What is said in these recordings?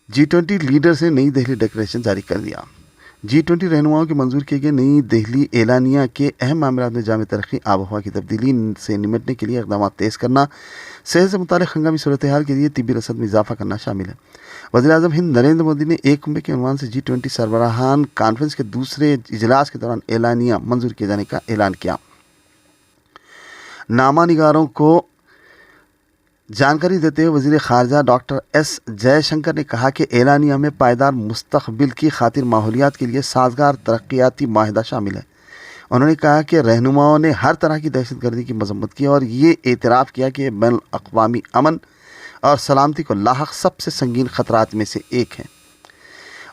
G20 leaders ने नई Delhi declaration जारी कर दिया। G20 रहनुमाओं के मंजूर किए गए नई दिल्ली एलानिया के अहम मामलात में जामी तरक्की, आबोहवा की तब्दीली से निपटने के लिए इक़दाम तेज़ करना, सेहत से मुताल्लिक़ हंगामी सूरत हाल के लिए तिब्बी रसद में इजाफा करना शामिल है। वज़ीर-ए-आज़म हिंद नरेंद्र मोदी ने 1 कुंभ के उन्वान से G20 सरबराहान कॉन्फ्रेंस के दूसरे इजलास के दौरान एलानिया मंजूर किए जाने का ऐलान किया। नामानिगारों को जानकारी देते हुए वज़ीर ख़ारजा डॉक्टर एस जयशंकर ने कहा कि एलानिया में पायदार मुस्तक़बिल की खातिर माहौलियात के लिए साज़गार तरक्याती माहिदा शामिल है। उन्होंने कहा कि रहनुमाओं ने हर तरह की दहशतगर्दी की मज़म्मत की और ये एतराफ़ किया कि बैनुल अक़वामी अमन और सलामती को लाहक सबसे संगीन ख़तरात में से एक है।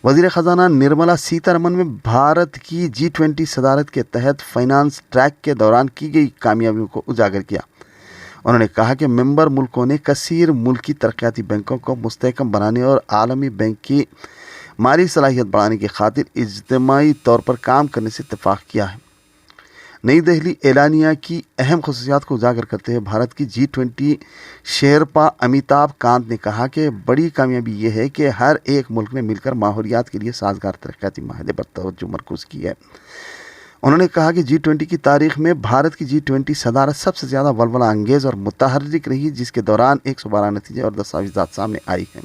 वज़ीर ख़जाना निर्मला सीतारमन में भारत की G20 सदारत के तहत फाइनेंस ट्रैक के दौरान की गई कामयाबियों को उजागर किया। उन्होंने कहा कि मेंबर मुल्कों ने कसीर मुल्की तरक्याती बैंकों को मुस्तहकम बनाने और आलमी बैंक की माली सलाहियत बढ़ाने की खातिर इज्तिमाई तौर पर काम करने से इत्तेफाक किया है। नई दिल्ली एलानिया की अहम खसूसियात को उजागर करते हुए भारत की G20 शेरपा अमिताभ कांत ने कहा कि बड़ी कामयाबी ये है कि हर एक मुल्क ने मिलकर माहौलियात के लिए साज़गार तरक्याती माहदे पर तवज्जो मरकूज़ की है। उन्होंने कहा कि G20 की तारीख में भारत की G20 सदारत सबसे ज़्यादा वलवला अंगेज़ और मुतहर्रिक रही, जिसके दौरान 112 नतीजे और दस्तावेज़ात सामने आई हैं।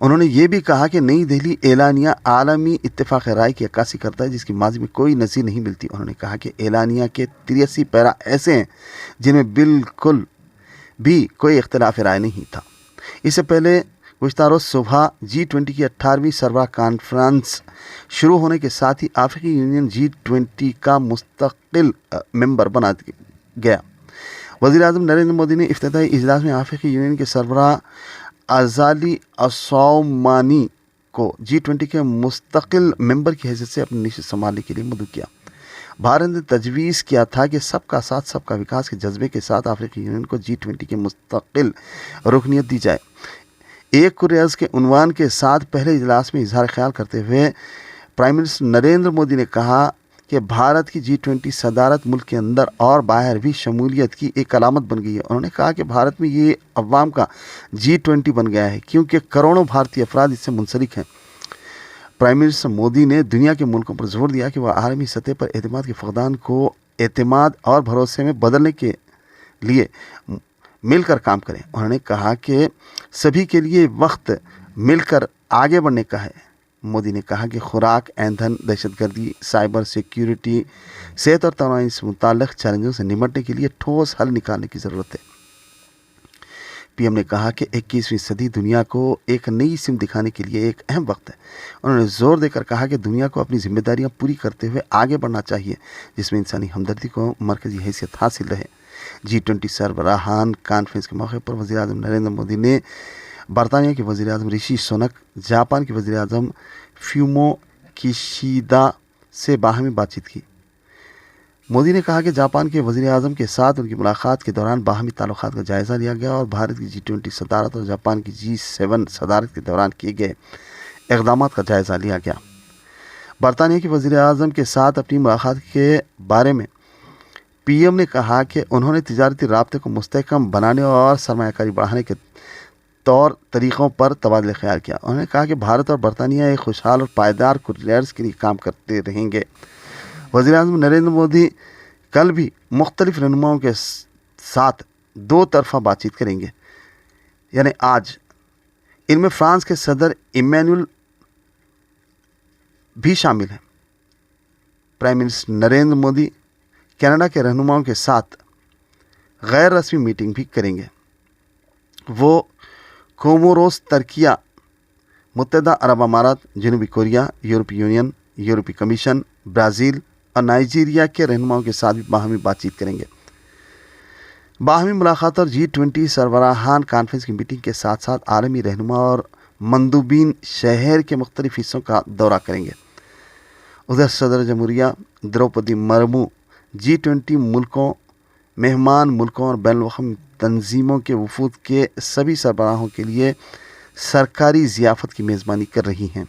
उन्होंने ये भी कहा कि नई दिल्ली एलानिया आलमी इत्तेफाक राय की अक्कासी करता है, जिसकी माजी में कोई नज़ीर नहीं मिलती। उन्होंने कहा कि एलानिया के 83 पैरा ऐसे हैं जिनमें बिल्कुल भी कोई इख्तिलाफ राय नहीं था। इससे पहले गुज़श्ता रोज़ सुबह G20 की 18वीं सरबराह कॉन्फ्रेंस शुरू होने के साथ ही अफ्रीकी यूनियन G20 का मुस्तकिल मेंबर बना गया। वज़ीर-ए-आज़म नरेंद्र मोदी ने इफ्तिताई इजलास में अफ्रीकी यूनियन के सरबराह अज़ाली असौमानी को G20 के मुस्तकिल मेंबर की हैसियत से अपनी नशिस्त संभालने के लिए मदऊ किया। भारत ने तजवीज़ किया था कि सबका साथ सबका विकास के जज्बे के साथ अफ्रीकी यूनियन को G20 की मुस्तकिल रुकनीत दी जाए। एक कुर्रियाज़ के उन्वान के साथ पहले इजलास में इजहार ख्याल करते हुए प्राइम मिनिस्टर नरेंद्र मोदी ने कहा कि भारत की G20 सदारत मुल्क के अंदर और बाहर भी शमूलियत की एक अलामत बन गई है। उन्होंने कहा कि भारत में ये अवाम का G20 बन गया है, क्योंकि करोड़ों भारतीय अफराद इससे मुंसलिक हैं। प्राइम मिनिस्टर मोदी ने दुनिया के मुल्कों पर जोर दिया कि वह आलमी सतह पर एतमाद के फ़क़दान को एतमाद और भरोसे में बदलने के लिए मिलकर काम करें। उन्होंने कहा कि सभी के लिए वक्त मिलकर आगे बढ़ने का है। मोदी ने कहा कि खुराक, ईंधन, दहशतगर्दी, साइबर सिक्योरिटी, सेहत और तवानाई से मुताल्लिक़ चैलेंजों से निपटने के लिए ठोस हल निकालने की ज़रूरत है। पीएम ने कहा कि 21वीं सदी दुनिया को एक नई सिमत दिखाने के लिए एक अहम वक्त है। उन्होंने ज़ोर देकर कहा कि दुनिया को अपनी जिम्मेदारियां पूरी करते हुए आगे बढ़ना चाहिए, जिसमें इंसानी हमदर्दी को मरकज़ी हैसियत हासिल रहे। G20 सरबराहान कॉन्फ्रेंस के मौके पर वज़ीर-ए-आज़म नरेंद्र मोदी ने बरतानिया के वज़ीर-ए-आज़म ऋषि सुनक, जापान के वज़ीर-ए-आज़म फ्यूमो किशिदा से बाहमी बातचीत की। मोदी ने कहा कि जापान के वज़ीर-ए-आज़म के साथ उनकी मुलाकात के दौरान बाहमी ताल्लुकात का जायज़ा लिया गया और भारत की G20 सदारत और जापान की G7 सदारत के दौरान किए गए इक़दामात का जायज़ा लिया गया। बरतानिया के वज़ीर-ए-आज़म के साथ अपनी मुलाकात के बारे में पीएम ने कहा कि उन्होंने तिजारती राब्ते को मुस्तहकम बनाने और सरमायाकारी बढ़ाने के तौर तरीक़ों पर तबादला ख्याल किया। उन्होंने कहा कि भारत और बरतानिया एक खुशहाल और पायदार कुरियर्स के लिए काम करते रहेंगे। वज़ीर-ए-आज़म नरेंद्र मोदी कल भी मुख्तलिफ रहनुमाओं के साथ 2 तरफ़ा बातचीत करेंगे, यानी आज। इनमें फ्रांस के सदर इमैनुअल भी शामिल हैं। Prime minister Narendra Modi Canada के रहनुमाओं के साथ गैर रस्मी मीटिंग भी करेंगे। वो कोमोरोस, तुर्किया, मुत्तहदा अरब अमारात, जनूबी कोरिया, यूरोपीय यूनियन, यूरोपीय कमीशन, ब्राज़ील और नाइजीरिया के रहनुमाओं के साथ भी बाहमी बातचीत करेंगे। बाहमी मुलाकात और G20 सरबराहान कॉन्फ्रेंस की मीटिंग के साथ साथ आलमी रहनुमा और मंदूबीन शहर के मुख्तलिफ हिस्सों का दौरा करेंगे। उधर सदर जमहूरिया द्रौपदी मुर्मू G20 मुल्कों, मेहमान मुल्कों और बैनुल-अक़वामी तंजीमों के वफूद के सभी सरबराहों के लिए सरकारी ज़ियाफ़त की मेज़बानी कर रही हैं।